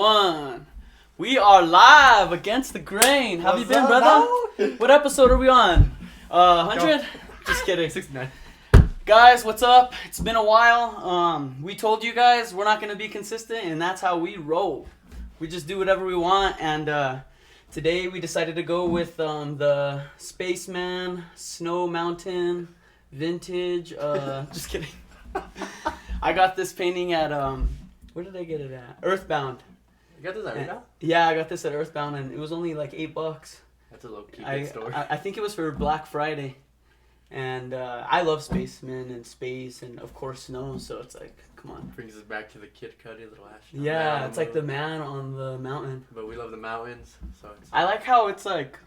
one. We are live against the grain. How have you been, brother? What episode are we on? 100? Just kidding. 69. Guys, what's up? It's been a while. We told you guys we're not going to be consistent, and that's how we roll. We just do whatever we want, and today we decided to go with the Spaceman Snow Mountain Vintage. Just kidding. I got this painting at, where did I get it at? Earthbound. You got this at Earthbound? Yeah, I got this at Earthbound, and it was only like $8. That's a low-key good store. I think it was for Black Friday. And I love spacemen and space and, of course, snow, so it's like, come on. Brings us back to the Kid Cudi little astronaut. Yeah, it's like the man on the mountain. But we love the mountains, so it's... I like how it's like,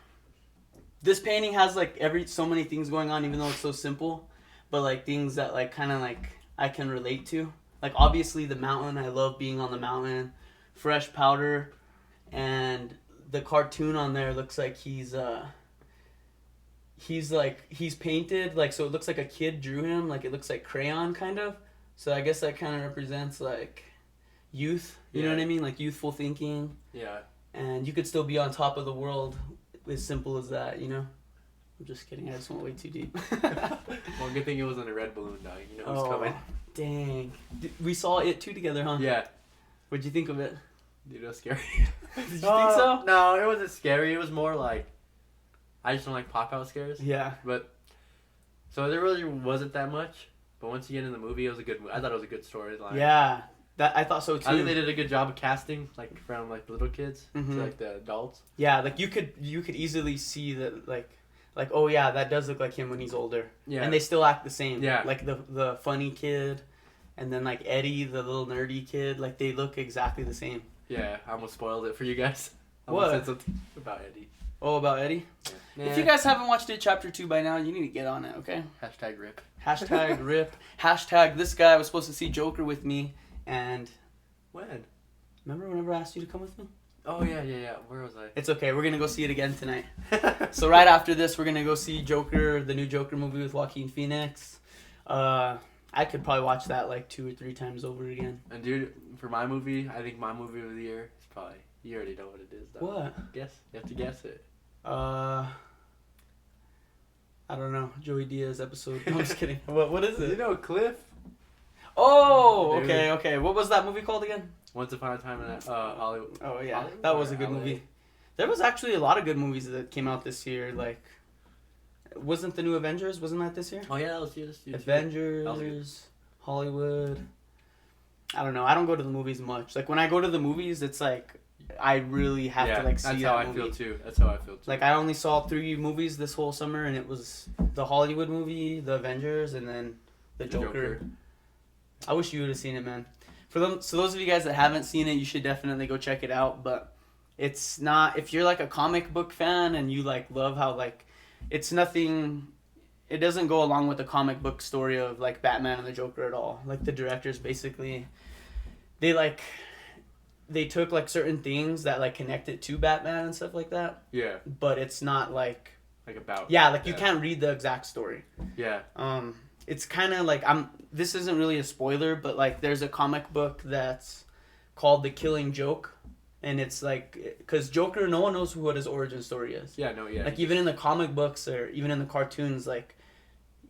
this painting has like so many things going on, even though it's so simple, but like things that like kind of like I can relate to. Like obviously the mountain, I love being on the mountain. Fresh powder, and the cartoon on there looks like he's painted like, so it looks like a kid drew him, like it looks like crayon kind of. So I guess that kind of represents like youth, you know what I mean, like youthful thinking. Yeah. And you could still be on top of the world, as simple as that, you know. I'm just kidding, I just went way too deep. Well, good thing it wasn't a red balloon, dog. You know what's coming. Dang. We saw it too together, huh? Yeah. What'd you think of it? Dude, it was scary. Did you think so? No, it wasn't scary. It was more like, I just don't like pop-out scares. Yeah. But, so there really wasn't that much. But once you get in the movie, it was a good. I thought it was a good storyline. Yeah, I thought so too. I think they did a good job of casting, like from like the little kids to like the adults. Yeah, like you could easily see that like oh yeah, that does look like him when he's older. Yeah. And they still act the same. Yeah. Like the funny kid, and then like Eddie, the little nerdy kid, like they look exactly the same. Yeah, I almost spoiled it for you guys. I What? said something about Eddie. Oh, about Eddie? Yeah. If you guys haven't watched it, Chapter 2 by now, you need to get on it, okay? Hashtag rip. Hashtag rip. Hashtag this guy was supposed to see Joker with me, and... When? Remember whenever I asked you to come with me? Oh, yeah. Where was I? It's okay. We're going to go see it again tonight. So right after this, we're going to go see Joker, the new Joker movie with Joaquin Phoenix. I could probably watch that like 2 or 3 times over again. And dude, for my movie, I think my movie of the year is probably... You already know what it is, though. What? Guess. You have to guess it. I don't know. Joey Diaz episode. No, I'm just kidding. What is it? You know Cliff? Oh, okay. What was that movie called again? Once Upon a Time in Hollywood. Oh, yeah. Hollywood That was or a good LA? movie. There was actually a lot of good movies that came out this year. Like, wasn't the new Avengers? Wasn't that this year? Oh, yeah, that was this year. Avengers, Hollywood. I don't know. I don't go to the movies much. Like, when I go to the movies, it's like, I really have to, like, see that movie. That's how I feel, too. That's how I feel, too. Like, I only saw 3 movies this whole summer, and it was the Hollywood movie, the Avengers, and then the Joker. I wish you would have seen it, man. So those of you guys that haven't seen it, you should definitely go check it out. But it's not, if you're like a comic book fan and you like love how like, it's nothing, it doesn't go along with the comic book story of like Batman and the Joker at all. Like the directors basically, they took like certain things that like connect it to Batman and stuff like that. Yeah. But it's not like about. Yeah, like you can't read the exact story. Yeah. It's kind of like, this isn't really a spoiler, but like there's a comic book that's called The Killing Joke, and it's like, because Joker, no one knows what his origin story is. Yeah, no, yeah. Like even in the comic books or even in the cartoons, like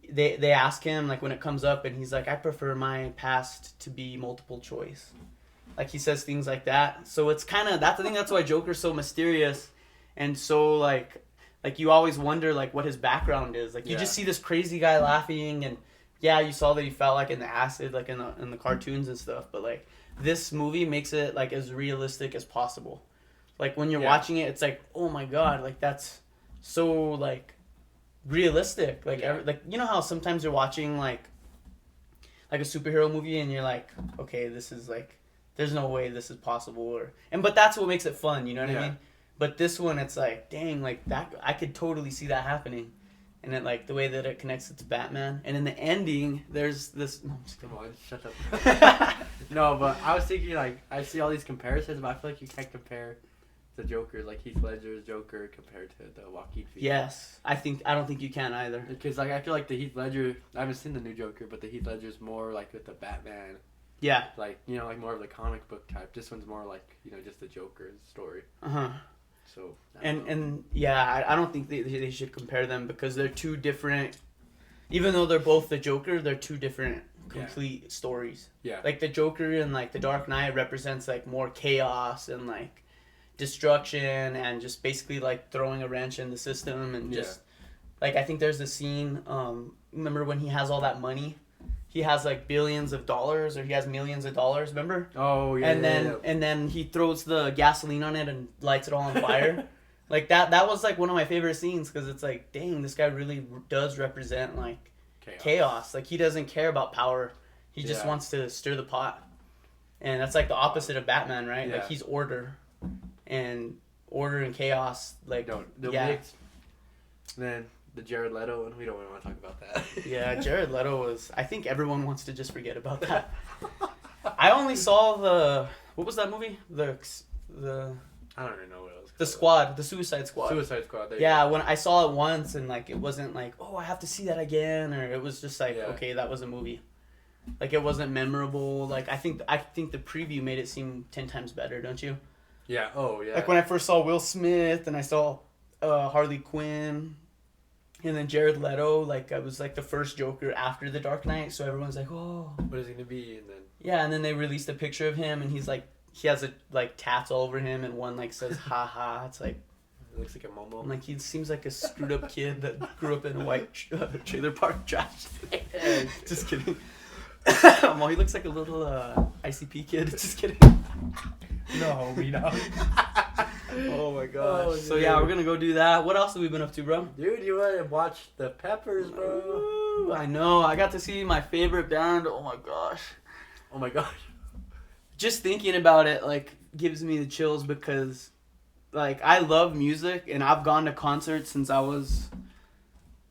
they ask him like when it comes up, and he's like, I prefer my past to be multiple choice. Like he says things like that. So it's kind of, I think that's why Joker's so mysterious and so like you always wonder like what his background is. Like you just see this crazy guy laughing, and yeah, you saw that he felt like in the acid, like in the cartoons and stuff. But like this movie makes it like as realistic as possible. Like when you're watching it, it's like, oh my god, like that's so like realistic. Like like you know how sometimes you're watching like a superhero movie and you're like, okay, this is like, there's no way this is possible, but that's what makes it fun. You know what I mean? But this one, it's like, dang, like that, I could totally see that happening. And it, like, the way that it connects it to Batman. And in the ending, there's this... No, come on, shut up. No, but I was thinking, like, I see all these comparisons, but I feel like you can't compare the Joker, like Heath Ledger's Joker, compared to the Joaquin Phoenix. Yes, I don't think you can either. Because, like, I feel like the Heath Ledger... I haven't seen the new Joker, but the Heath Ledger's more, like, with the Batman Yeah. Like, you know, like more of the comic book type. This one's more like, you know, just the Joker's story. Uh-huh. So, I don't know. And yeah, I don't think they should compare them because they're two different. Even though they're both the Joker, they're two different complete stories. Yeah. Like the Joker in like the Dark Knight represents like more chaos and like destruction and just basically like throwing a wrench in the system and just like I think there's a scene. Remember when he has all that money? He has like billions of dollars or he has millions of dollars. Remember? Oh yeah. And then he throws the gasoline on it and lights it all on fire. Like that was like one of my favorite scenes because it's like, dang, this guy really does represent like chaos. Like he doesn't care about power. He just wants to stir the pot. And that's like the opposite of Batman, right? Yeah. Like he's order and chaos. Like the mix. Then the Jared Leto one, we don't want to talk about that. Yeah, Jared Leto was. I think everyone wants to just forget about that. I only saw what was that movie? The I don't even know what it was. The Squad, the Suicide Squad. Suicide Squad. Yeah, when I saw it once and like it wasn't like, oh, I have to see that again, or it was just like, okay, that was a movie. Like it wasn't memorable. Like I think the preview made it seem 10 times better, don't you? Yeah. Oh yeah. Like when I first saw Will Smith and I saw Harley Quinn. And then Jared Leto, like I was like the first Joker after The Dark Knight, so everyone's like, "Oh, what is he gonna be?" And then and then they released a picture of him, and he's like, he has like tats all over him, and one like says "ha ha." It's like, it looks like a momo. I'm like, he seems like a screwed up kid that grew up in a white trailer park trash. Just kidding. Well, he looks like a little ICP kid. Just kidding. No, we don't. Oh my gosh. So yeah, we're gonna go do that. What else have we been up to, bro? Dude, you went and watched the Peppers, bro. Ooh, I know. I got to see my favorite band. Oh my gosh. Oh my gosh. Just thinking about it like gives me the chills because like I love music and I've gone to concerts since I was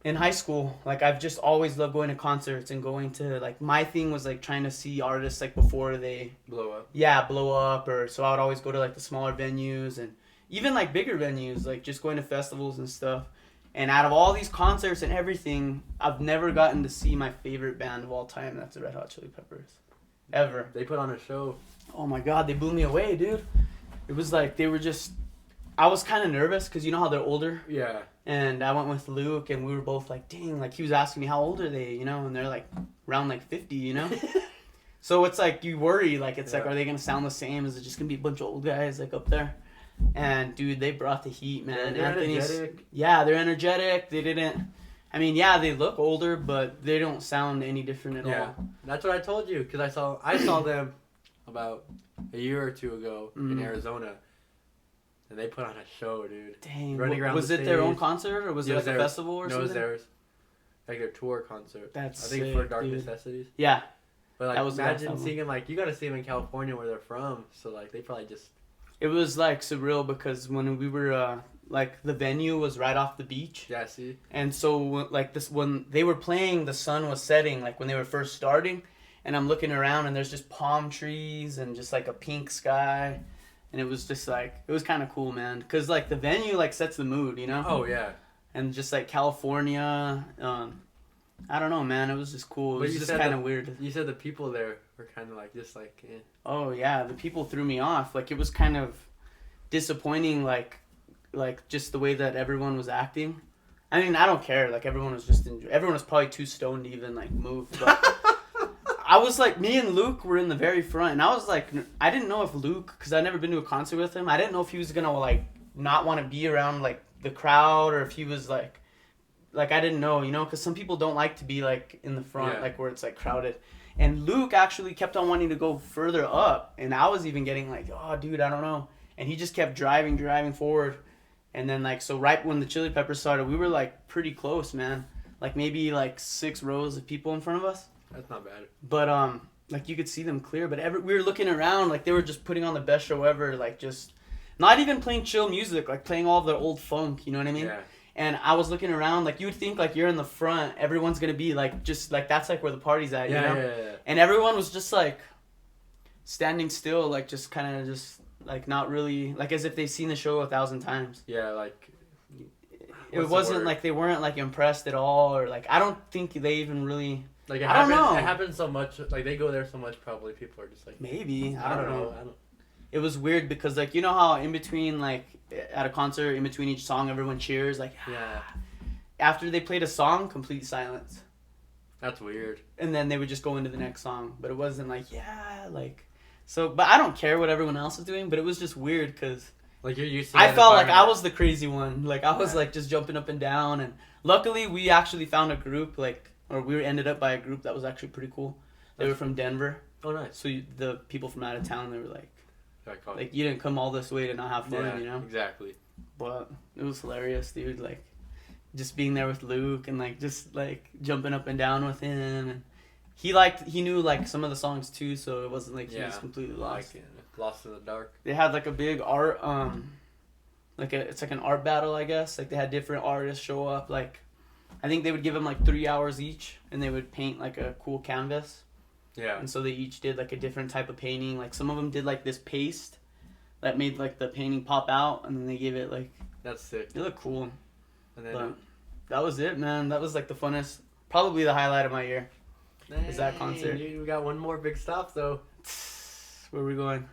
in high school. Like I've just always loved going to concerts and going to like my thing was like trying to see artists like before they blow up. Yeah, blow up or so I would always go to like the smaller venues and even like bigger venues, like just going to festivals and stuff. And out of all these concerts and everything, I've never gotten to see my favorite band of all time. That's the Red Hot Chili Peppers. Ever. They put on a show. Oh my God, they blew me away, dude. It was like they were just... I was kind of nervous because you know how they're older? Yeah. And I went with Luke and we were both like, dang, like he was asking me how old are they, you know? And they're like around like 50, you know? So it's like you worry, like it's like, are they going to sound the same? Is it just going to be a bunch of old guys like up there? And dude, they brought the heat, man. They're energetic. Yeah, they're energetic. They didn't. I mean, yeah, they look older, but they don't sound any different at all. That's what I told you because I saw them about a year or two ago in Arizona, and they put on a show, dude. Dang, running around. Was it their own concert or was it like a festival or something? No, it was theirs. Like their tour concert. That's I think sick, for Dark dude. Necessities. Yeah. But like, that was imagine seeing them like you got to see them in California where they're from. So like they probably just. It was like surreal because when we were like the venue was right off the beach. Yeah, see. And so like this when they were playing, the sun was setting like when they were first starting, and I'm looking around and there's just palm trees and just like a pink sky, and it was just like it was kind of cool, man. Cause like the venue like sets the mood, you know. Oh yeah. And just like California, I don't know, man. It was just cool. It was just kind of weird. You said the people there were kind of like just like. Eh. Oh yeah, the people threw me off. Like it was kind of disappointing. Like just the way that everyone was acting. I mean, I don't care. Like everyone was just everyone was probably too stoned to even like move. But I was like, me and Luke were in the very front, and I was like, I didn't know if Luke, because I'd never been to a concert with him. I didn't know if he was gonna like not want to be around like the crowd or if he was like I didn't know, you know, because some people don't like to be like in the front, like where it's like crowded. And Luke actually kept on wanting to go further up, and I was even getting like, oh, dude, I don't know. And he just kept driving forward. And then like, so right when the Chili Peppers started, we were like pretty close, man. Like maybe like 6 rows of people in front of us. That's not bad. But like you could see them clear. But we were looking around, like they were just putting on the best show ever. Like just not even playing chill music, like playing all of their old funk. You know what I mean? Yeah. And I was looking around, like you would think like you're in the front, everyone's gonna be like just like that's like where the party's at, you know? Yeah. And everyone was just like standing still, like just kind of just like not really like as if they've seen the show 1,000 times. Yeah, like it wasn't like they weren't like impressed at all, or like I don't think they even really Like I don't know. It happens so much. Like they go there so much. Probably people are just like Maybe. I don't know. I don't. It was weird because like you know how in between like at a concert in between each song everyone cheers like Yeah. After they played a song complete silence That's weird. and then they would just go into the next song but it wasn't like so but I don't care what everyone else is doing but it was just weird because Like you're used to. I that felt like I environment. was the crazy one like I was like just jumping up and down and luckily we actually found a group or we ended up by a group that was actually pretty cool. They were from Denver. Oh, nice. So the people from out of town they were like Iconic. you didn't come all this way to not have fun, Yeah, you know? exactly. But it was hilarious, dude. Like, just being there with Luke and like just like jumping up and down with him, and he knew like some of the songs too, so it wasn't like he was completely lost. Like, lost in the dark. They had like a big art, it's like an art battle, I guess. Like they had different artists show up. Like, I think they would give them like 3 hours each, and they would paint like a cool canvas. Yeah. And so they each did like a different type of painting. Like some of them did like this paste that made like the painting pop out, and then they gave it like. That's sick. It looked cool. And then. But that was it, man. That was like the funnest, probably the highlight of my year. Is that concert. Dude, we got one more big stop though. Where are we going?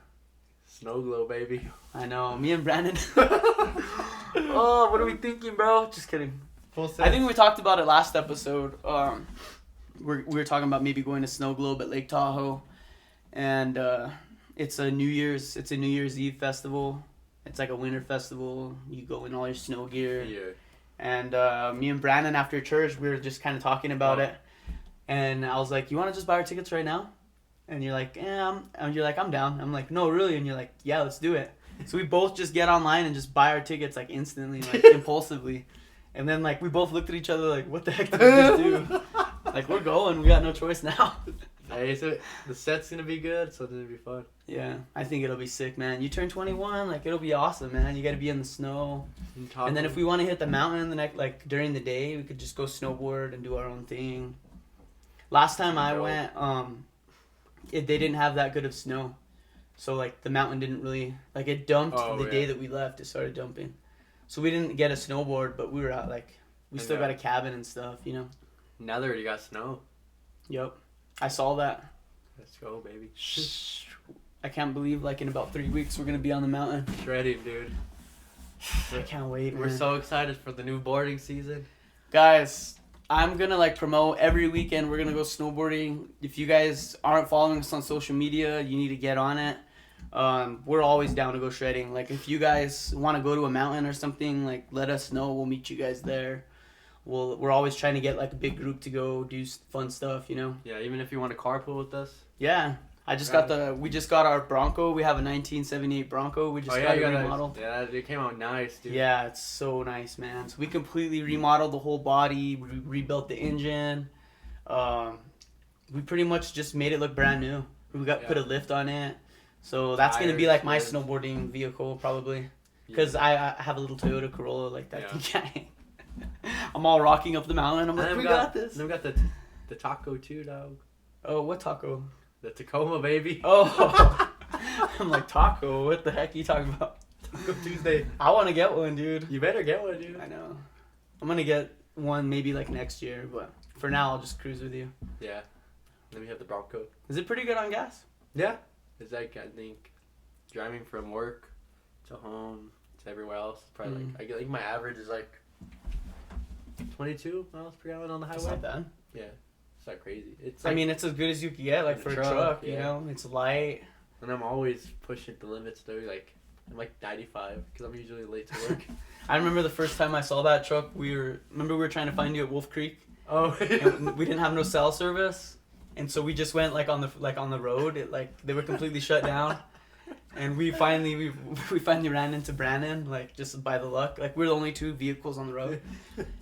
Snow Glow, baby. I know. Me and Brandon. Oh, what are we thinking, bro? Just kidding. Full set. I think we talked about it last episode. We were talking about maybe going to Snow Globe at Lake Tahoe, and it's a New Year's Eve festival. It's like a winter festival. You go in all your snow gear. Yeah. And me and Brandon after church, we were just kind of talking about it, and I was like, "You want to just buy our tickets right now?" And you're like, "Yeah," and you're like, "I'm down." I'm like, "No, really?" And you're like, "Yeah, let's do it." So we both just get online and just buy our tickets like instantly, like impulsively. And then like we both looked at each other like, what the heck did we just do? Like we're going, we got no choice now. Hey, so the set's gonna be good, so it's gonna be fun. Yeah, I think it'll be sick, man. You turn 21, like it'll be awesome, man. You got to be in the snow. And then if we want to hit the mountain the next, like during the day, we could just go snowboard and do our own thing. Last time I went, they didn't have that good of snow, so like the mountain didn't really like it dumped the day that we left. It started dumping. So we didn't get a snowboard, but we were out like we still got a cabin and stuff, you know. Now they already got snow. Yep, I saw that. Let's go, baby. I can't believe like in about 3 weeks we're gonna be on the mountain. Shredding, dude. I can't wait. We're man. so excited for the new boarding season. Guys, I'm gonna like promote every weekend. We're gonna go snowboarding. If you guys aren't following us on social media, you need to get on it. We're always down to go shredding. Like if you guys want to go to a mountain or something, like let us know. We'll meet you guys there. We're always trying to get like a big group to go do fun stuff, you know. Yeah, even if you want to carpool with us. Yeah, we just got our Bronco. We have a 1978 Bronco. We just got it remodeled. Yeah, it came out nice, dude. Yeah, it's so nice, man. So we completely remodeled the whole body. We rebuilt the engine. We pretty much just made it look brand new. We put a lift on it. So that's going to be like my snowboarding vehicle probably. Because I have a little Toyota Corolla like that. Yeah. I'm all rocking up the mountain. I'm like, we got this. Then we got the taco too, dog. Oh, what taco? The Tacoma, baby. Oh. I'm like, taco? What the heck are you talking about? Taco Tuesday. I want to get one, dude. You better get one, dude. I know. I'm going to get one maybe like next year. But for now, I'll just cruise with you. Yeah. Then we have the Bronco. Is it pretty good on gas? Yeah. It's like, I think, driving from work to home to everywhere else. Probably like, I think my average is like 22 miles per gallon on the highway. That's not bad. Yeah. It's not crazy. It's like, I mean, it's as good as you can get, like, for a truck, you yeah. know? It's light. And I'm always pushing the limits, though. Like, I'm like 95, because I'm usually late to work. I remember the first time I saw that truck, we were trying to find you at Wolf Creek. Oh. And we didn't have no cell service. And so we just went, like, on the road. They were completely shut down. And we finally ran into Brandon, like, just by the luck. Like, we're the only two vehicles on the road.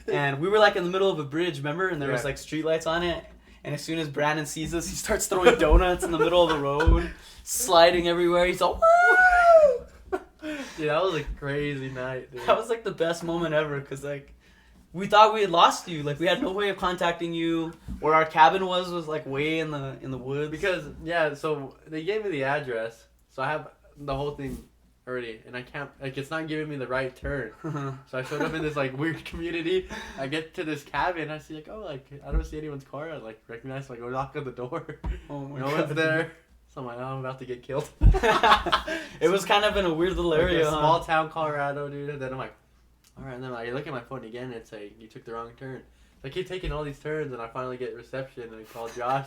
And we were, like, in the middle of a bridge, remember? And there was, like, streetlights on it. And as soon as Brandon sees us, he starts throwing donuts in the middle of the road, sliding everywhere. He's all, woo! Dude, that was a crazy night, dude. That was, like, the best moment ever, because, like, we thought we had lost you. Like, we had no way of contacting you. Where our cabin was like, way in the woods. Because, yeah, so they gave me the address. So I have the whole thing already, and I can't, like, it's not giving me the right turn. So I showed up in this, like, weird community. I get to this cabin, I see, like, oh, like, I don't see anyone's car. I, like, recognize, like, go knock on the door. Oh my no God. one's there. So I'm like, oh, I'm about to get killed. It was kind of in a weird little area, like a huh? small town Colorado, dude. And then I'm like, all right. And then I look at my phone again, and it's like, you took the wrong turn. So I keep taking all these turns, and I finally get reception, and I call Josh.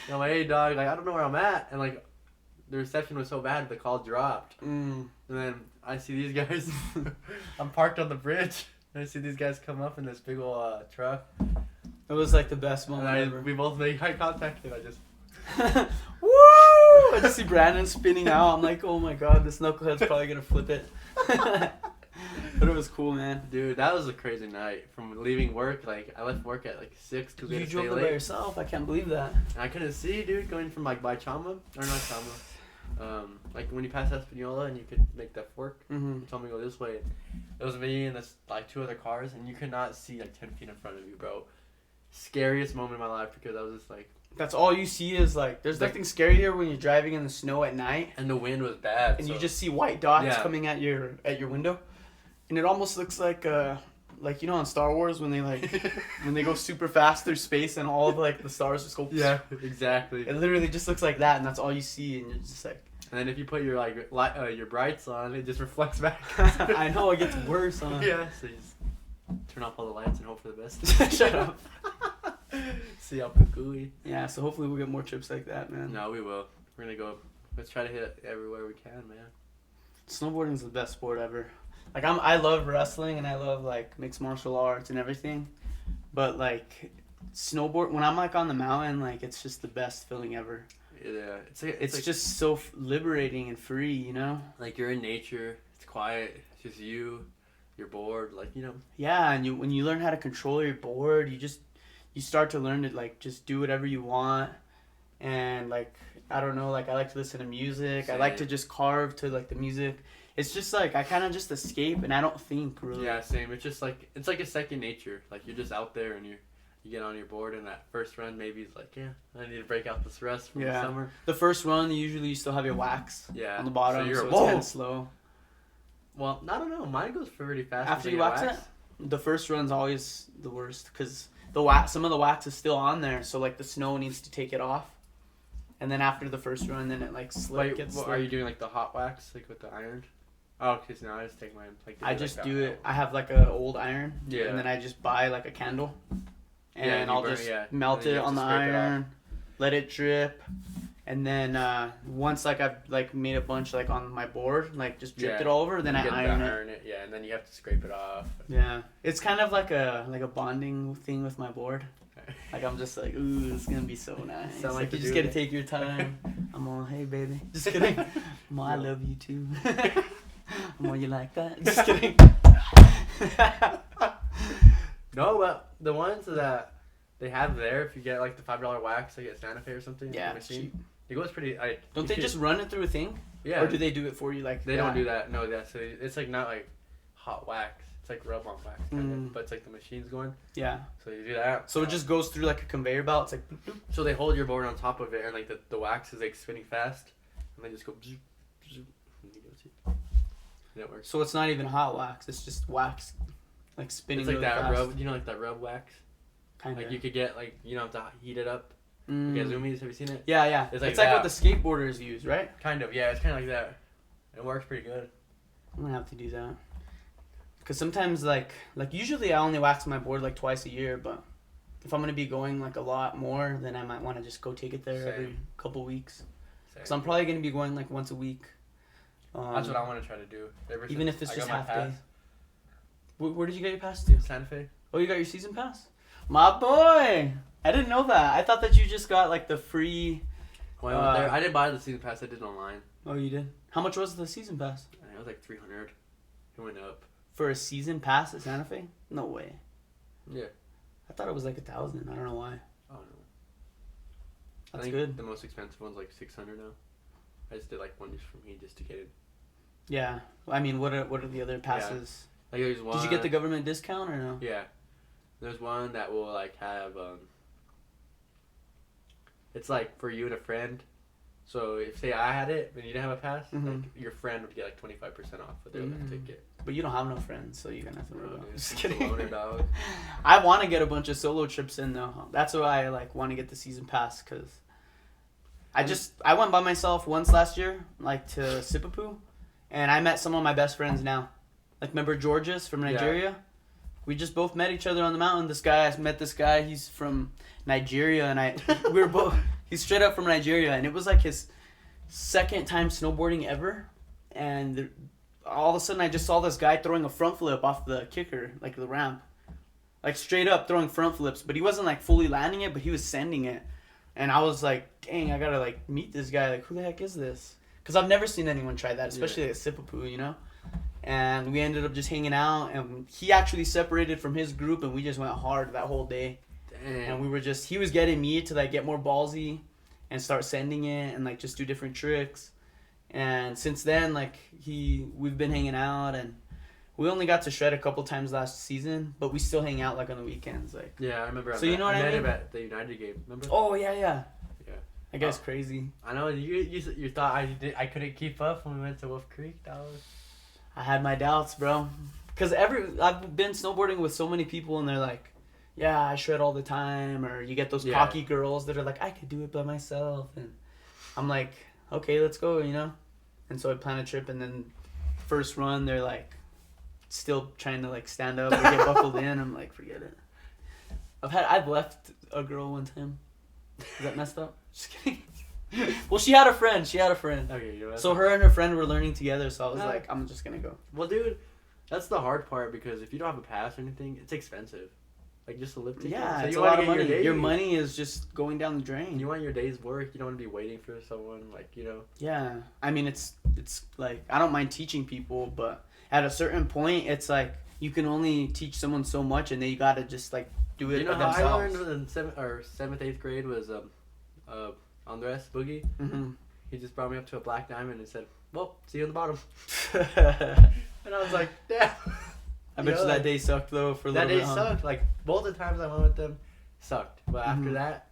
And I'm like, hey, dog, like, I don't know where I'm at. And, like, the reception was so bad, the call dropped. Mm. And then I see these guys. I'm parked on the bridge. And I see these guys come up in this big old truck. It was like the best moment And ever. we both make eye contact, and I just... Woo! I just see Brandon spinning out. I'm like, oh my God, this knucklehead's probably gonna flip it. But it was cool, man. Dude, that was a crazy night. From leaving work, like, I left work at, like, 6 because we You had to drove stay there by late. yourself. I can't believe that. And I couldn't see, dude, going from, like, by Chama, or not Chama. Like, when you pass Espanola and you could make that fork, Mm-hmm. you told me to go this way. It was me and this, like, 2 other cars, and you could not see, like, 10 feet in front of you, bro. Scariest moment in my life because I was just, like... That's all you see is like, there's nothing scarier when you're driving in the snow at night And the wind was bad, and so- you just see white dots Yeah. coming at your window, and it almost looks like you know, in Star Wars when they when they go super fast through space and all of like the stars just go. Yeah, exactly. It literally just looks like that, and that's all you see, and you're just like. And then if you put your, like, your brights on, it just reflects back. I know, it gets worse, huh? Yeah, so you just turn off all the lights and hope for the best. Shut up. See how gooey. Yeah, so hopefully we'll get more trips like that, man. No, we will. We're gonna go. Let's try to hit it everywhere we can, man. Snowboarding is the best sport ever. Like I love wrestling and I love like mixed martial arts and everything, but like snowboard when I'm like on the mountain, like it's just the best feeling ever. Yeah, It's like, just so liberating and free, you know. like you're in nature. It's quiet. It's just you. You're bored. Like, you know. Yeah, and when you learn how to control your board, you start to learn to like just do whatever you want, and like I don't know, like I like to listen to music. I like to Same. just carve to like the music. It's just like I kind of just escape and I don't think really. Yeah, same. It's just like it's like a second nature. Like you're just out there and you get on your board and that first run maybe it's like, yeah, I need to break out this rust from the Yeah. summer. The first run, usually you still have your wax Yeah. on the bottom, So you're so it's whoa. kind of slow. Well, I don't know. Mine goes pretty fast. After once I you get wax it, the first run's always the worst because some of the wax is still on there, so like the snow needs to take it off. And then after the first run, then it like gets. What, are you doing like the hot wax, like with the iron? Oh, okay. So now I just take mine. Like, I just do it. I have like a old iron, Yeah. and then I just buy like a candle, Yeah, and and you I'll burn it, just yeah. melt And then it you have on to the scrape it off. iron, let it drip, and then once like I've like made a bunch like on my board, like just dripped Yeah. it all over, then You I get to iron it. Yeah, and then you have to scrape it off. Yeah, it's kind of like a bonding thing with my board. Like I'm just like, ooh, it's gonna be so nice. Sound Like like you the just dude. gotta take your time. I'm all, hey baby, just kidding. I'm all, I love you too. I'm all, you like that? Just kidding. No, but the ones that they have there, if you get like the $5 wax, like at Santa Fe or something, Yeah, the it's machine, cheap. it goes pretty. Don't they just run it through a thing? Yeah. Or do they do it for you like They don't do that. No, that's it's like not like hot wax. It's like rub on wax, kind of, but it's like the machine's going. Yeah. So you do that. So it just goes through like a conveyor belt. It's like boop, boop. So they hold your board on top of it, and like the wax is like spinning fast, and they just go. Bzz, bzz, and you go see. And it works. So it's not even hot wax. It's just wax, like spinning. It's like really that fast. rub. You know, like that rub wax. Kind of. Like you could get like you don't have to heat it up. Mm. Like at Zoomies, have you seen it? Yeah, yeah. It's It's like like, what that. the skateboarders use, right? Kind of. Yeah, it's kind of like that. It works pretty good. I'm gonna have to do that. Cause sometimes like usually I only wax my board like twice a year, but if I'm gonna be going like a lot more, then I might want to just go take it there every Same. couple weeks. Same. Cause I'm probably gonna be going like once a week. That's what I want to try to do. Even since if it's I just got my half pass. day. Where did you get your pass to? Santa Fe. Oh, you got your season pass? My boy! I didn't know that. I thought that you just got like the free. When I went there, I didn't buy the season pass. I did it online. Oh, you did? How much was the season pass? And it was like 300. It went up. For a season pass at Santa Fe? No way. Yeah. I thought it was like 1,000. I don't know why. Oh no. That's I think good. The most expensive one's like 600 now. I just did like one just for me, just to get it. Yeah. I mean, what are the other passes? Like there's one. Did you get the government discount or no? Yeah. There's one that will like have it's like for you and a friend. So if say I had it and you didn't have a pass, Mhm. like your friend would get like 25% off with their lift ticket. But you don't have no friends, so you're gonna have to worry Bro, about it. dude, Just it's kidding. a loner, dog. I want to get a bunch of solo trips in though. That's why I like want to get the season pass because I went by myself once last year, like to Sipapu, and I met some of my best friends now. Like remember Georges from Nigeria? We just both met each other on the mountain. I met this guy. He's from Nigeria, and we were both. He's straight up from Nigeria, and it was like his second time snowboarding ever, and all of a sudden I just saw this guy throwing a front flip off the kicker, like the ramp. Like straight up throwing front flips, but he wasn't like fully landing it, but he was sending it. And I was like, dang, I gotta like meet this guy. Like, who the heck is this? Because I've never seen anyone try that, especially at Sipapu, you know? And we ended up just hanging out, and he actually separated from his group, and we just went hard that whole day. Damn. And he was getting me to like get more ballsy and start sending it and like just do different tricks. And since then, like we've been hanging out, and we only got to shred a couple times last season, but we still hang out like on the weekends, like. Yeah, I remember. So you know what I met mean? him at the United game. Remember? Oh yeah. Yeah. That guy's crazy. I know you thought I couldn't keep up when we went to Wolf Creek. That was. I had my doubts, bro. Cause I've been snowboarding with so many people, and they're like, "Yeah, I shred all the time," or you get those cocky girls that are like, "I could do it by myself," and I'm like, "Okay, let's go," you know. And so I plan a trip, and then first run, they're like, still trying to like stand up or get buckled in. I'm like, forget it. I've left a girl one time. Is that messed up? Just kidding. Well, she had a friend. Okay, you know, So her and her friend were learning together. So I was like, I'm just gonna go. Well, dude, that's the hard part because if you don't have a pass or anything, it's expensive. Like just a lift ticket. Yeah, So it's you a wanna lot of get money. your Your days. money is just going down the drain. You want your day's work. You don't want to be waiting for someone. Like Yeah, I mean it's like I don't mind teaching people, but at a certain point, it's like you can only teach someone so much, and then you gotta just like do it You know how themselves. I learned in seventh, 8th grade was Andres Boogie. Mm-hmm. He just brought me up to a black diamond and said, "Well, see you on the bottom." I And I was like, "Damn." bet you that day sucked though for a That little day bit. sucked. Like both the times I went with them, sucked. But after Mhm. that,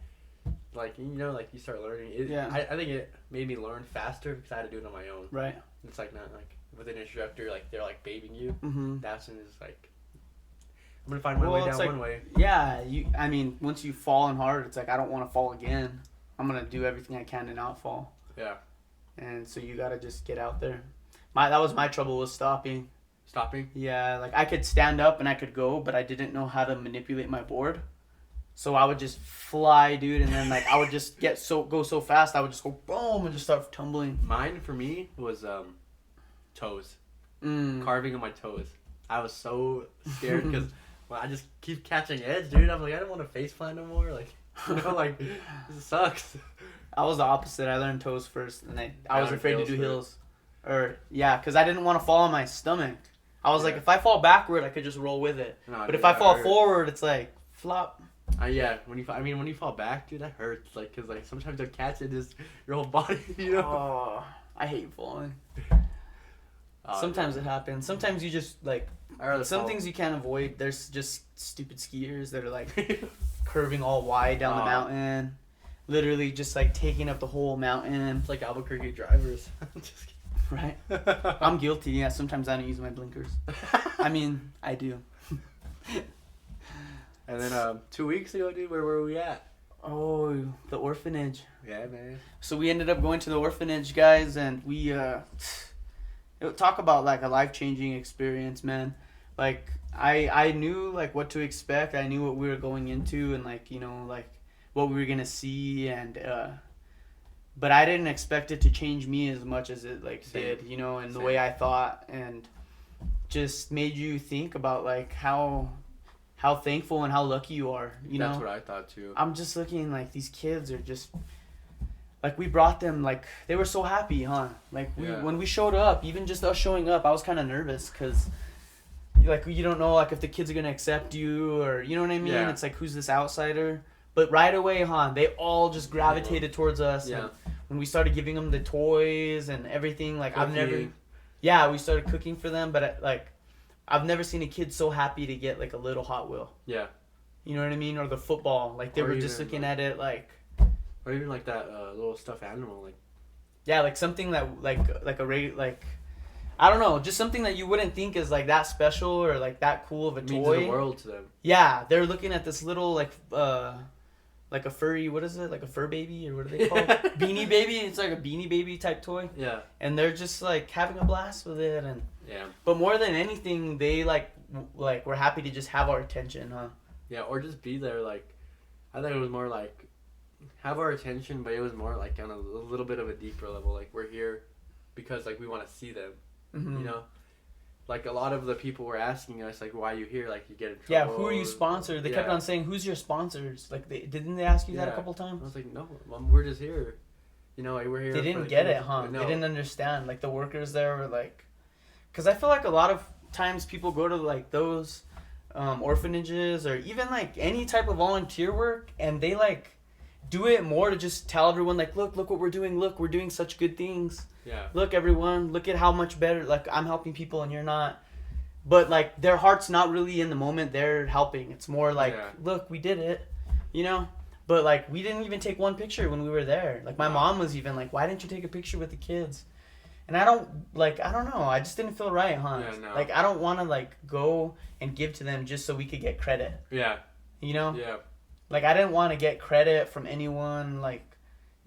like like you start learning. Yeah. I think it made me learn faster because I had to do it on my own. Right. It's like not like with an instructor, like they're like babying you. Mm-hmm. That's when it's like I'm gonna find my way Well, down it's like- one way. Yeah, I mean, once you fall in hard, it's like I don't want to fall again. I'm gonna do everything I can to not fall. Yeah. And so you gotta just get out there. That was my trouble with stopping. Stopping. Yeah, like I could stand up and I could go, but I didn't know how to manipulate my board. So I would just fly, dude, and then like I would just go so fast, I would just go boom and just start tumbling. Mine for me was toes. Mm. Carving on my toes. I was so scared because I just keep catching edge, dude. I'm like, I don't want to face plant no more. Like, like this sucks. I was the opposite. I learned toes first, and I was learned afraid to heels do first. heels. Or yeah, because I didn't want to fall on my stomach. I was like, Yeah. if I fall backward, I could just roll with it. No, But dude, if I that fall hurt. forward, it's like flop. Yeah, when you fall back, dude, that hurts. Like, cause like sometimes you'll catch it, just your whole body, you know. Oh, I hate falling. Oh, Sometimes dude. it happens. Sometimes you just like I rather some fall. things you can't avoid. There's just stupid skiers that are like curving all wide down the Oh. mountain, literally just like taking up the whole mountain. It's like Albuquerque drivers. Just Right. kidding. I'm guilty. Yeah, sometimes I don't use my blinkers. I mean, I do. And then 2 weeks ago, dude, where were we at? Oh, the orphanage. Yeah, man. So we ended up going to the orphanage, guys, and we talk about like a life-changing experience, man. Like I knew like what to expect. I knew what we were going into, and like like what we were gonna see, and but I didn't expect it to change me as much as it like Same. did, and the Same. way I thought, and just made you think about like how thankful and how lucky you are. That's what I thought too. I'm just looking like these kids are just like we brought them like they were so happy, huh? Like Yeah. when we showed up, even just us showing up, I was kind of nervous because like you don't know like if the kids are gonna accept you or you know what I mean. Yeah. It's like who's this outsider? But right away, huh? They all just gravitated towards us. Yeah. And when we started giving them the toys and everything, like I've never. Cooking. Yeah, we started cooking for them, but like I've never seen a kid so happy to get like a little Hot Wheel. Yeah. You know what I mean? Or the football. Like they Or were just even, looking like- at it like. Or even like that little stuffed animal, like Yeah, like something that like a like I don't know, just something that you wouldn't think is like that special or like that cool of a It toy. means the world to them. Yeah, they're looking at this little like a furry, what is it? Like a fur baby or what do they call it? Beanie Baby. It's like a Beanie Baby type toy. Yeah. And they're just like having a blast with it and Yeah. but more than anything, they like we're happy to just have our attention, huh? Yeah, or just be there. Like, I think it was more like have our attention, but it was more like on a little bit of a deeper level. Like, we're here because like we want to see them. Mm-hmm. You know, like a lot of the people were asking us like, "Why are you here?" Like, you get in trouble. Yeah, who are you sponsored? They kept on saying, "Who's your sponsors?" Like, didn't they ask you that a couple times? I was like, "No, we're just here." You know, like, we're here. They didn't get it, huh? No. They didn't understand. Like the workers there were like, because I feel like a lot of times people go to like those orphanages or even like any type of volunteer work, and they like do it more to just tell everyone like, look what we're doing. Look, we're doing such good things. Yeah. Look, everyone, look at how much better, like, I'm helping people and you're not. But, like, their heart's not really in the moment they're helping. It's more like, look, we did it, you know? But, like, we didn't even take one picture when we were there. Like, my mom was even like, why didn't you take a picture with the kids? And I don't know. I just didn't feel right, huh? Yeah, no. Like, I don't want to, like, go and give to them just so we could get credit. Yeah. You know? Yeah. Like, I didn't want to get credit from anyone, like,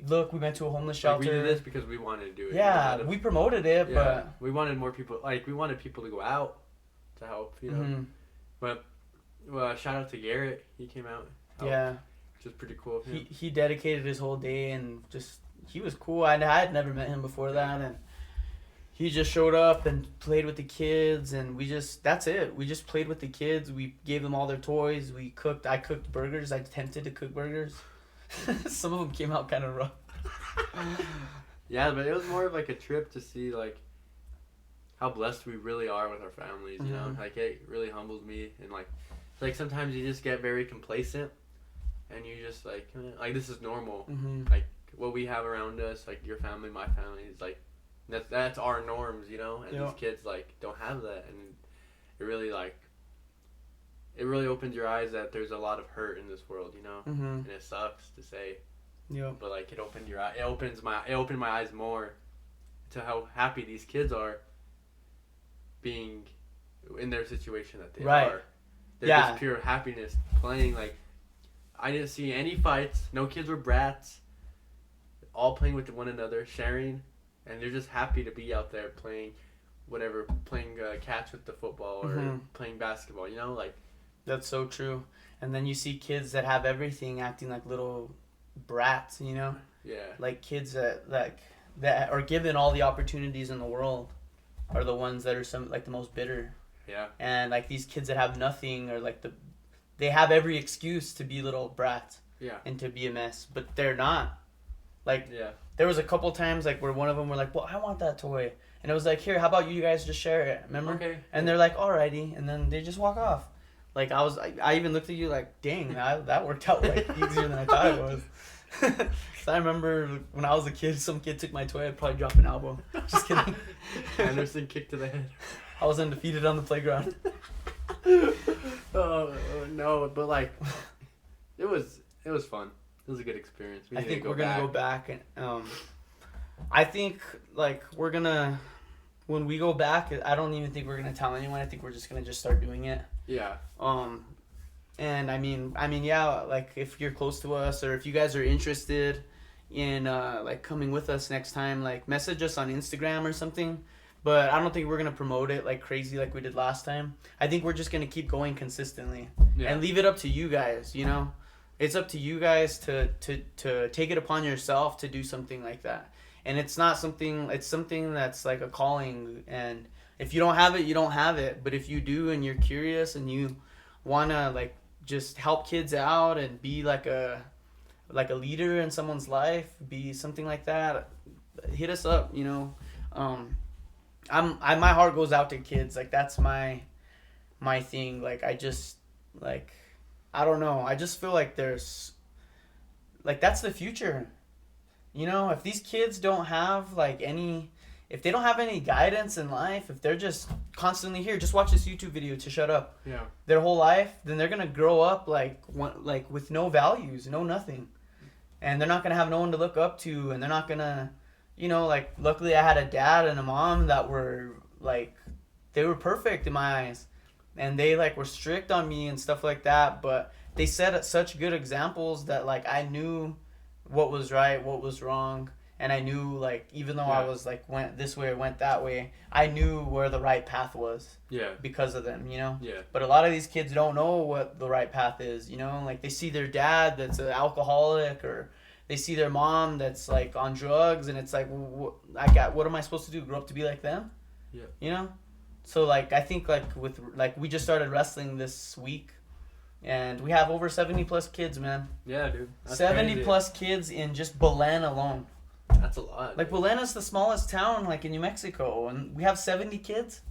look, we went to a homeless shelter. Like, we did this because we wanted to do it. Yeah, we promoted it, but we wanted more people. Like, we wanted people to go out to help, you know. Mm-hmm. But shout out to Garrett. He came out. Yeah, which is pretty cool of him. He dedicated his whole day and just he was cool. I had never met him before that, and he just showed up and played with the kids, and that's it. We just played with the kids. We gave them all their toys. I cooked burgers. I attempted to cook burgers. Some of them came out kind of rough. Yeah, but it was more of like a trip to see like how blessed we really are with our families, you know? Like, it really humbles me, and like sometimes you just get very complacent and you just like this is normal. Like what we have around us, like your family, my family, is like that's our norms, you know? And these kids like don't have that, and it really opens your eyes that there's a lot of hurt in this world, you know? And it sucks to say. Yeah. But like it opened my eyes more to how happy these kids are being in their situation that they are. They're just pure happiness playing. Like, I didn't see any fights. No kids were brats. All playing with one another, sharing, and they're just happy to be out there playing catch with the football or playing basketball, you know? Like, that's so true. And then you see kids that have everything acting like little brats, you know? Yeah. Like kids that are given all the opportunities in the world are the ones that are the most bitter. Yeah. And like these kids that have nothing or like they have every excuse to be little brats. Yeah. And to be a mess, but they're not. Like, yeah. There was a couple times like where one of them were like, well, I want that toy. And it was like, here, how about you guys just share it? Remember? Okay. And they're like, alrighty. And then they just walk off. Like, I even looked at you like, dang, that worked out like easier than I thought it was. So I remember when I was a kid, some kid took my toy, I'd probably drop an elbow. Just kidding. Anderson kicked to the head. I was undefeated on the playground. Oh, no, but like, it was fun. It was a good experience. I think we're gonna go back, and I think like we're gonna, when we go back, I don't even think we're gonna tell anyone. I think we're just gonna start doing it. Yeah. And I mean, yeah, like if you're close to us or if you guys are interested in like coming with us next time, like message us on Instagram or something. But I don't think we're gonna promote it like crazy like we did last time. I think we're just gonna keep going consistently and leave it up to you guys. You know, it's up to you guys to take it upon yourself to do something like that. And it's not something. It's something that's like a calling. And if you don't have it, you don't have it. But if you do and you're curious and you wanna like just help kids out and be like a leader in someone's life, be something like that, hit us up. You know. My heart goes out to kids. Like that's my thing. Like I just like I don't know. I just feel like there's like that's the future. You know, if these kids don't have if they don't have any guidance in life, if they're just constantly here, just watch this YouTube video to shut up. Yeah. Their whole life, then they're gonna grow up like with no values, no nothing, and they're not gonna have no one to look up to, and they're not gonna. you know, like, luckily I had a dad and a mom that were, like, they were perfect in my eyes. And they, like, were strict on me and stuff like that. But they set such good examples that, like, I knew what was right, what was wrong. And I knew, like, even though I was, like, went this way or went that way, I knew where the right path was. Yeah. Because of them, you know? Yeah. But a lot of these kids don't know what the right path is, you know? Like, they see their dad that's an alcoholic, or they see their mom that's, like, on drugs, and it's like, what am I supposed to do? Grow up to be like them? Yeah. You know? So, like, I think, like, we just started wrestling this week, and we have over 70 plus kids, man. Yeah, dude. That's 70 crazy. plus kids in just Belen alone. That's a lot. Like, Belena's the smallest town, like, in New Mexico, and we have 70 kids.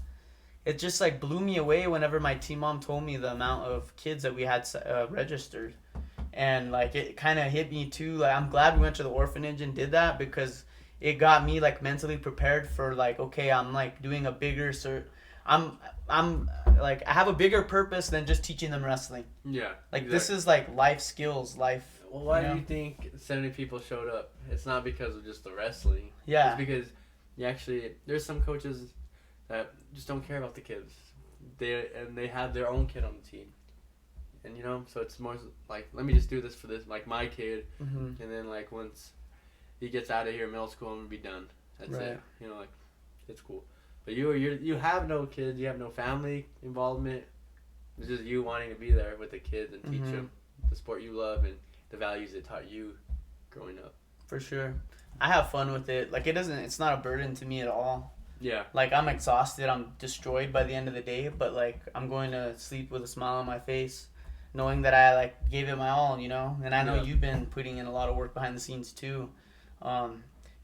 It just, like, blew me away whenever my team mom told me the amount of kids that we had registered. And, like, it kind of hit me, too. Like, I'm glad we went to the orphanage and did that, because it got me, like, mentally prepared for, like, okay, I'm, like, doing a bigger... I'm like, I have a bigger purpose than just teaching them wrestling. Yeah. Like, exactly. this is, like, life skills, life... Well, why you know? do you think 70 people showed up? It's not because of just the wrestling. Yeah. It's because you actually, there's some coaches that just don't care about the kids. They have their own kid on the team. And, you know, so it's more like, let me just do this for this, like, my kid. Mm-hmm. And then, like, once he gets out of here, middle school, I'm going to be done. That's Right. it. You know, like, it's cool. But you have no kids. You have no family involvement. It's just you wanting to be there with the kids and teach Mhm. them the sport you love and the values it taught you growing up. For sure. I have fun with it. Like, it's not a burden to me at all. Yeah. Like, I'm exhausted. I'm destroyed by the end of the day. But, like, I'm going to sleep with a smile on my face, knowing that I, like, gave it my all, you know? And I know Yeah. you've been putting in a lot of work behind the scenes, too.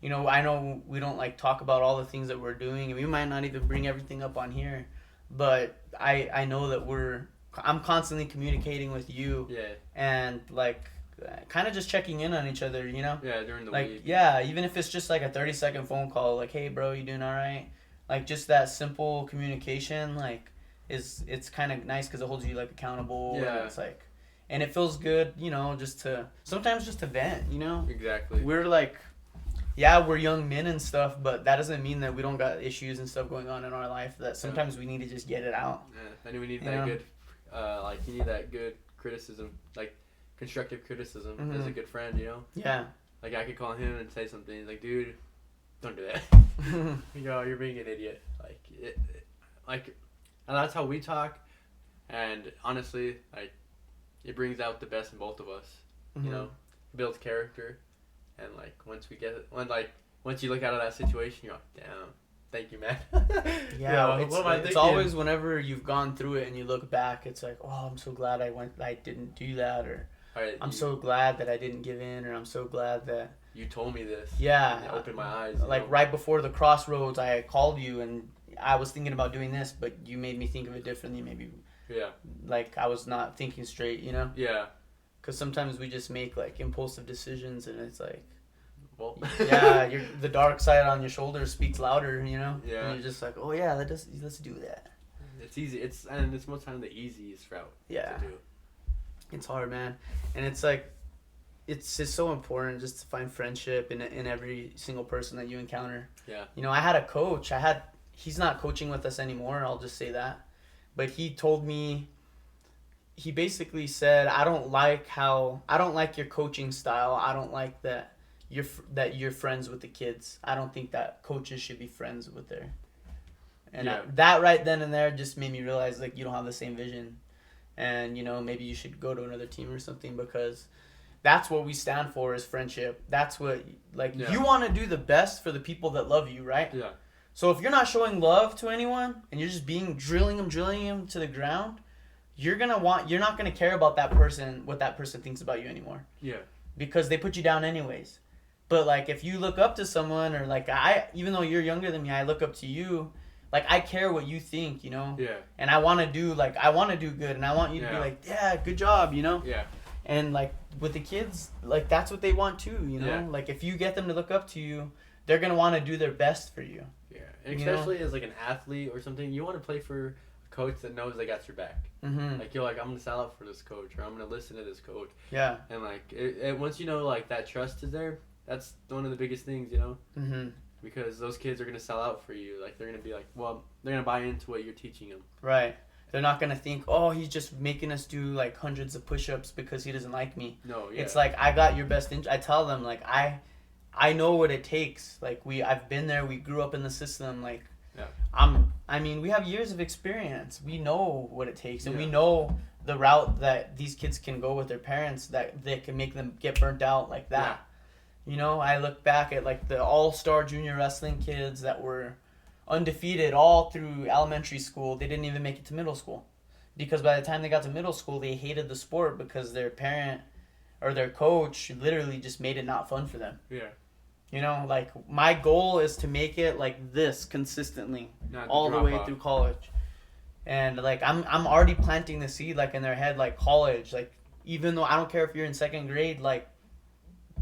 You know, I know we don't, like, talk about all the things that we're doing, and we might not even bring everything up on here. But I know that I'm constantly communicating with you. Yeah. And, like, kind of just checking in on each other, you know? Yeah, during the Like, week. yeah, even if it's just like a 30-second phone call, like, hey, bro, you doing all right? Like, just that simple communication, like, it's kind of nice because it holds you, like, accountable. Yeah. And it's like, and it feels good, you know, sometimes just to vent, you know? Exactly. We're like, yeah, we're young men and stuff, but that doesn't mean that we don't got issues and stuff going on in our life, that sometimes we need to just get it out. Yeah. And we need You that know? good, like, you need that good criticism, like, constructive criticism Mhm. as a good friend, you know? Yeah. Like, I could call him and say something. He's like, dude, don't do that. You know, you're being an idiot. Like, and that's how we talk. And honestly, like, it brings out the best in both of us. You know, it builds character. And, like, once you look out of that situation, you're like, damn, thank you, man. Yeah, what am I it's thinking? always whenever you've gone through it and you look back, it's like, oh, I'm so glad I didn't do that, or Alright, I'm so glad that I didn't give in, or I'm so glad that... you told me this. Yeah. And it opened my eyes. Like, know? right before the crossroads, I called you, and I was thinking about doing this, but you made me think of it differently. Maybe, Yeah. like, I was not thinking straight, you know? Yeah. Because sometimes we just make, like, impulsive decisions, and it's like... Well. Yeah, the dark side on your shoulders speaks louder, you know? Yeah. And you're just like, oh, yeah, let's do that. It's easy. It's most time the easiest route Yeah. to do. It's hard, man. And it's like, it's just so important just to find friendship in every single person that you encounter. Yeah. You know, I had a coach. He's not coaching with us anymore. I'll just say that. But he told me, he basically said, I don't like your coaching style. I don't like that you're friends with the kids. I don't think that coaches should be friends with their... And Yeah. that right then and there just made me realize, like, you don't have the same vision. And, you know, maybe you should go to another team or something, because that's what we stand for, is friendship. That's what, like, Yeah. you want to do the best for the people that love you, right? Yeah. So if you're not showing love to anyone and you're just drilling them to the ground, you're not going to care about that person, what that person thinks about you anymore. Yeah. Because they put you down anyways. But, like, if you look up to someone, or, like, even though you're younger than me, I look up to you, like, I care what you think, you know? Yeah. And I want to do good, and I want you to be Yeah. like, yeah, good job, you know? Yeah. And, like, with the kids, like, that's what they want too, you know? Yeah. Like, if you get them to look up to you, they're going to want to do their best for you. Yeah. And You know? especially as, like, an athlete or something, you want to play for a coach that knows they got your back. Mm-hmm. Like, you're like, I'm going to sell out for this coach, or I'm going to listen to this coach. Yeah. And, like, once you know, like, that trust is there, That's one of the biggest things, you know, Mm-hmm. because those kids are gonna sell out for you. Like they're gonna be like, well, they're gonna buy into what you're teaching them. Right. They're not gonna think, oh, he's just making us do like hundreds of push-ups because he doesn't like me. No, yeah. It's like I got your best I tell them like I know what it takes. Like I've been there. We grew up in the system. Like Yeah. I mean, we have years of experience. We know what it takes, and we Yeah. know the route that these kids can go with their parents that can make them get burnt out like that. You know, I look back at like the all-star junior wrestling kids that were undefeated all through elementary school. They didn't even make it to middle school because by the time they got to middle school, they hated the sport because their parent or their coach literally just made it not fun for them. Yeah. You know, like my goal is to make it like this consistently Not to all the drop way off. through college. And like I'm already planting the seed like in their head like college, like even though I don't care if you're in second grade, like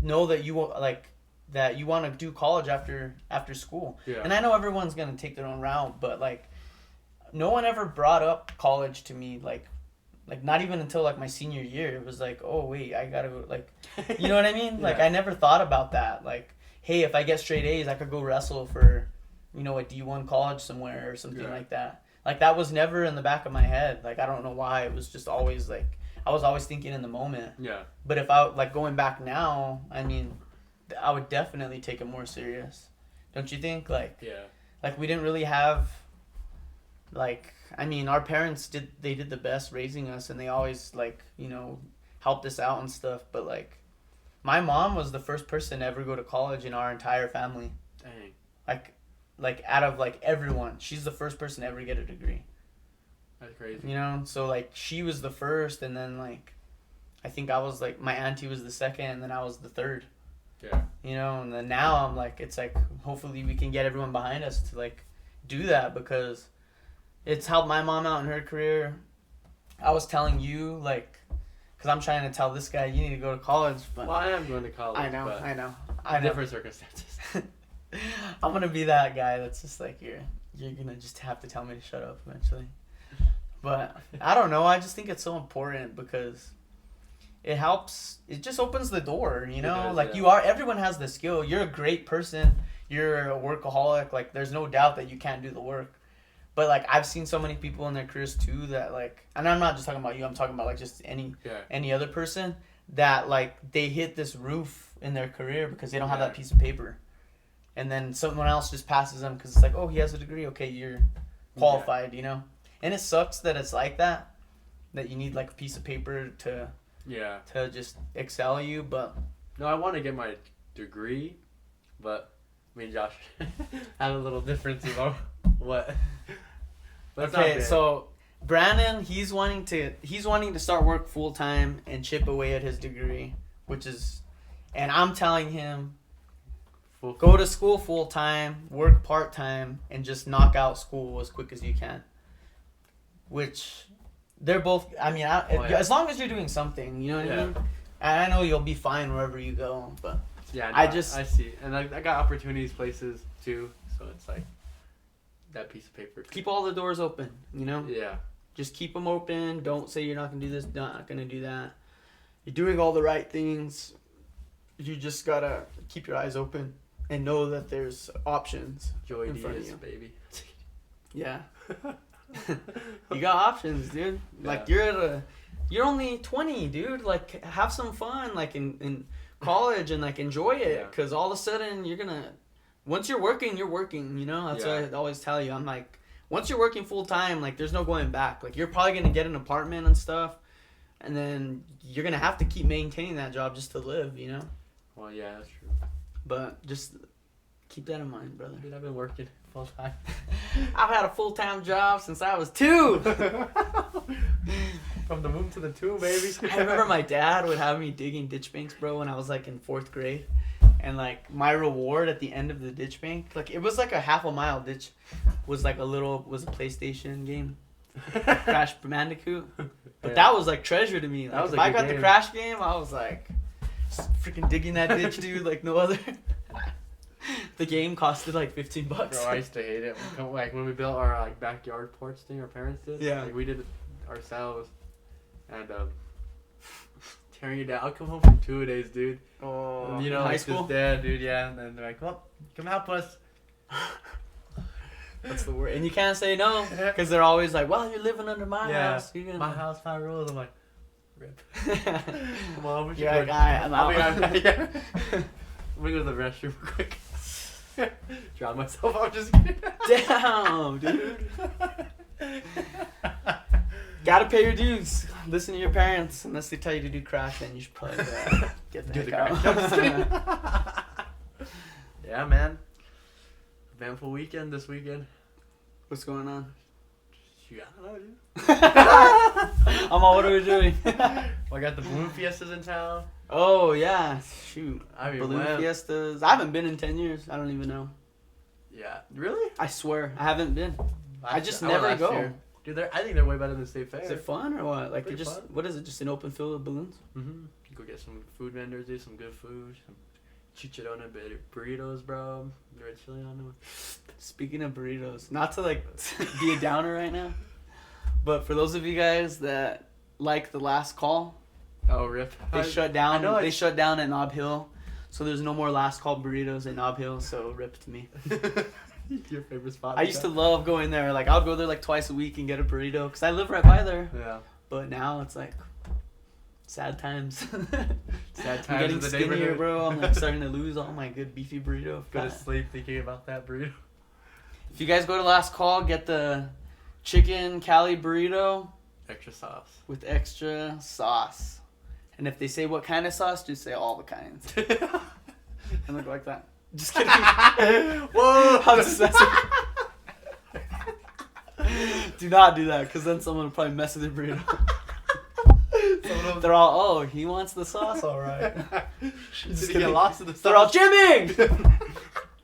know that you like that you want to do college after school. Yeah. And I know everyone's going to take their own route, but like no one ever brought up college to me like not even until like my senior year. It was like, "Oh, wait, I got to go like you know what I mean? Like Yeah. I never thought about that. Like, hey, if I get straight A's, I could go wrestle for, you know, a D1 college somewhere or something Yeah. like that. Like that was never in the back of my head. Like I don't know why. It was just always like I was always thinking in the moment. Yeah. But if I like going back now, I mean, I would definitely take it more serious. Don't you think? Like Yeah. like we didn't really have like I mean, our parents did the best raising us and they always like, you know, helped us out and stuff, but like my mom was the first person to ever go to college in our entire family. Dang. Like out of like everyone, she's the first person to ever get a degree. That's crazy. You know, so like she was the first, and then like I think I was like my auntie was the second, and then I was the third. Yeah. You know, and then now I'm like it's like hopefully we can get everyone behind us to like do that because it's helped my mom out in her career. I was telling you like because I'm trying to tell this guy you need to go to college, but Well, I am going to college. I know, but I know. different circumstances. I'm gonna be that guy that's just like you're gonna just have to tell me to shut up eventually. But I don't know. I just think it's so important because it helps. It just opens the door, you know. does, like yeah. everyone has the skill. You're a great person. You're a workaholic. Like there's no doubt that you can't do the work. But like I've seen so many people in their careers too that like, and I'm not just talking about you. I'm talking about like just any other person that like they hit this roof in their career because they don't have that piece of paper. And then someone else just passes them because it's like, oh, he has a degree. Okay, you're qualified, you know? And it sucks that it's like that you need like a piece of paper to just excel you. But No, I want to get my degree, but me and Josh have a little difference about what. But it's not okay, bad. so Brandon, he's wanting to start work full time and chip away at his degree, and I'm telling him, go to school full time, work part time, and just knock out school as quick as you can. Which, they're both. I mean, as long as you're doing something, you know what I mean. And I know you'll be fine wherever you go, but Yeah, no, I see, and I got opportunities places too, so it's like that piece of paper. keep all the doors open. You know, Yeah, just keep them open. Don't say you're not gonna do this, not gonna do that. You're doing all the right things. You just gotta keep your eyes open and know that there's options Joey in front of Diaz, you. baby. Yeah. You got options, dude. Like you're only 20, dude. Like have some fun, like in college, and like enjoy it. Yeah. Cause all of a sudden once you're working, you're working. You know, that's what I always tell you. I'm like, once you're working full time, like there's no going back. Like you're probably gonna get an apartment and stuff, and then you're gonna have to keep maintaining that job just to live. You know. Well, yeah, that's true. But just keep that in mind, brother. Dude, I've been working full time. I've had a full-time job since I was 2. From the womb to the tomb, baby. I remember my dad would have me digging ditch banks, bro, when I was like in 4th grade. And like my reward at the end of the ditch bank, like it was like a half a mile ditch, was a PlayStation game. Crash Bandicoot. But that was like treasure to me. Like, That was if a I good got the game. Crash game, I was like freaking digging that ditch, dude, like no other. The game costed like $15. Bro, I used to hate it. Like when we built our like backyard porch thing, our parents did. Yeah. Like we did it ourselves, and tearing it down. I'll come home from 2-a-days, dude. Oh, And, you know, high like school. this dad, dude, yeah. And then they're like, well, come help us. That's the word. And you can't say no because they're always like, "Well, you're living under my Yeah. house. You're gonna My house, my rules. I'm like, rip. Come on, we should You're go. like, "Alright, I'm I'll be out." right back. Yeah. Let me go to the restroom real quick. Drown myself. I'm just kidding. Damn, dude. Gotta pay your dues. Listen to your parents. Unless they tell you to do crack, then you should probably get the Do heck the out. crack. I'm just kidding. Yeah, man. Eventful weekend this weekend. What's going on? Shoot, I don't know, dude. I'm all, what are we doing? I got the balloon fiestas in town. Oh, yeah. Shoot. I mean, Balloon when? fiestas. I haven't been in 10 years. I don't even know. Yeah. Really? I swear. I haven't been. I just went never last go. year. Dude, I think they're way better than State Fair. Is it fun or what? Like, Pretty it just, fun. what is it? Just an open field of balloons? Mm-hmm. Go get some food vendors, do some good food. Some chicharrona burritos, bro. Red chili on them. Speaking of burritos, not to like be a downer right now, but for those of you guys that like the last call, Oh, rip. they shut down. I know They it. shut down at Nob Hill, so there's no more last call burritos at Nob Hill. So rip to me. Your favorite spot? I used to love going there. Like I'll go there like twice a week and get a burrito because I live right by there. Yeah. But now it's like sad times. Sad I'm times getting in the skinnier, neighborhood. bro. I'm like starting to lose all my good beefy burrito. Go to sleep thinking about that burrito. If you guys go to last call, get the chicken Cali burrito Extra sauce. with extra sauce. And if they say what kind of sauce, just say all the kinds. And look like that. Just kidding. Whoa! I'm just messing. Do not do that, because then someone will probably mess with your burrito. They're all, oh, he wants the sauce, all right. Just get lost in the sauce. They're all, Jimmy!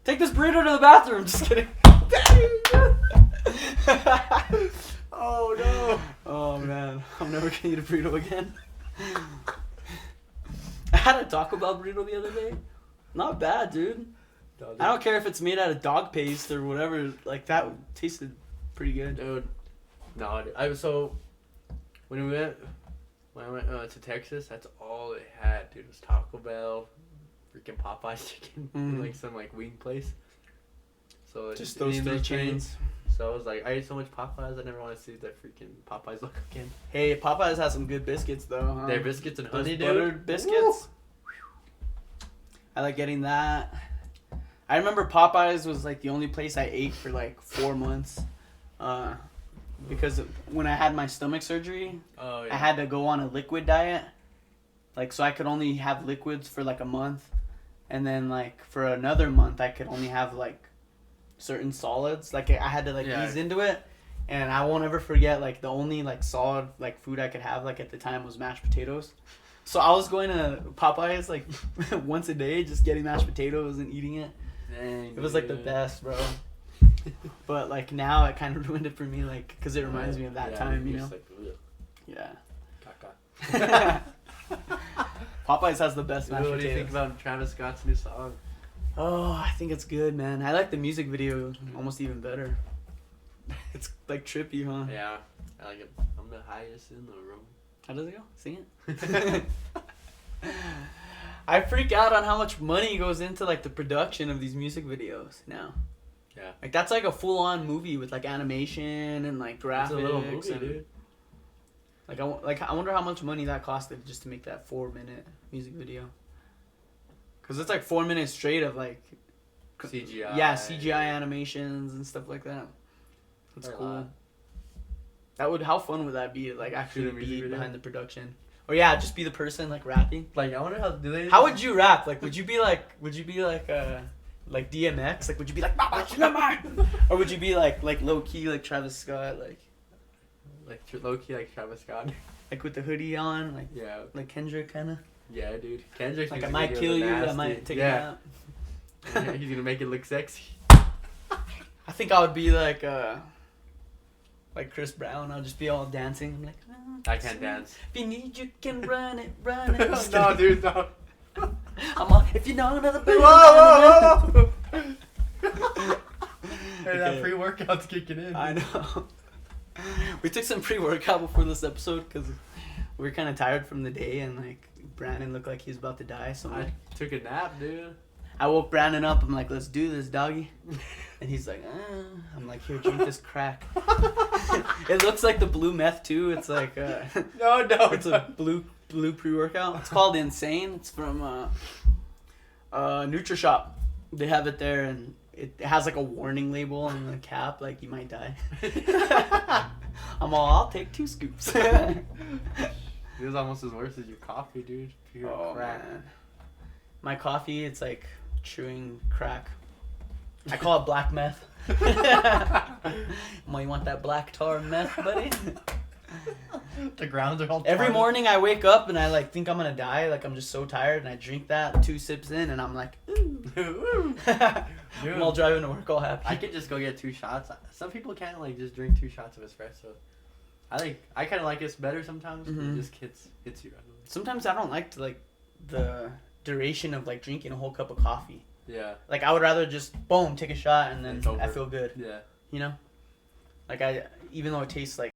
Take this burrito to the bathroom. Just kidding. Oh no! Oh man, I'm never gonna eat a burrito again. I had a Taco Bell burrito the other day. Not bad, dude. I don't care if it's made out of dog paste or whatever. Like that tasted pretty good. Dude, no, dude. When I went to Texas, that's all it had, dude. Was Taco Bell, freaking Popeye's chicken, and, like some like wing place. So Just those three chains. So I was like, I ate so much Popeyes, I never want to see that freaking Popeyes look again. Hey, Popeyes has some good biscuits though. Huh? Their biscuits and Those honey, dude. buttered biscuits. I like getting that. I remember Popeyes was like the only place I ate for like 4 months. Because when I had my stomach surgery, Oh yeah. I had to go on a liquid diet. Like, so I could only have liquids for like a month. And then like for another month, I could only have like certain solids. Like I had to like Yeah. ease into it. And I won't ever forget, like the only like solid like food I could have like at the time was mashed potatoes. So I was going to Popeyes like once a day, just getting mashed potatoes and eating it. Dang, It was like the dude. best, bro. But like now it kind of ruined it for me, like because it reminds me of that Yeah, time, you're you know. just like, ugh, Yeah. caca. Popeyes has the best mashed Dude, what do you think potatoes. about Travis Scott's new song? Oh, I think it's good, man. I like the music video almost even better. It's like trippy, huh? Yeah, I like it. I'm the highest in the room. How does it go? Sing it. I freak out on how much money goes into like the production of these music videos now. Yeah. Like that's like a full-on movie with like animation and like graphics. It's a little movie, and, dude. Like I wonder how much money that costed just to make that 4-minute music video. Cause it's like 4 minutes straight of like CGI. Yeah, CGI animations and stuff like that. That's Or a cool. lot. That would how fun would that be to like actually Shoot a music be video? behind the production? Or yeah, just be the person like rapping. Like, I wonder how do they? How would you rap? Like would you be like DMX? Like would you be like or would you be like low key like Travis Scott like low key like Travis Scott? like with the hoodie on Yeah. like Kendrick kind of Yeah, dude. Kendrick's like I music might videos kill are you, I nasty. might take yeah. a nap. Yeah, he's gonna make it look sexy. I think I would be like Chris Brown. I'll just be all dancing. I'm like, I can't dance. If you need, you can run it, run it. Just No, kidding. dude, no. I'm all, if you know another baby. Whoa, whoa, whoa! Hey, that Okay. pre-workout's kicking in. I know. We took some pre-workout before this episode because we were kind of tired from the day and like Brandon looked like he was about to die. So I took a nap, dude. I woke Brandon up. I'm like, let's do this, doggy. And he's like, I'm like, here, drink this crack. It looks like the blue meth too. It's like No, it's a blue pre-workout. It's called Insane. It's from NutriShop. They have it there, and it has like a warning label on the cap, like you might die. I'll take 2 scoops. It was almost as worse as your coffee, dude. Pure crack. Man. My coffee, it's like chewing crack. I call it black meth. Well, you want that black tar meth, buddy? The grounds are all Every tarred. morning I wake up and I like think I'm gonna die. Like I'm just so tired, and I drink that 2 sips in, and I'm like, ooh. I'm all driving to work all happy. I could just go get 2 shots. Some people can't like just drink 2 shots of espresso. I kind of like it better sometimes. 'Cause Mhm. It just hits you right away. Sometimes I don't like to like the duration of like drinking a whole cup of coffee. Yeah. Like I would rather just boom take a shot and then It's over. I feel good. Yeah. You know, like even though it tastes like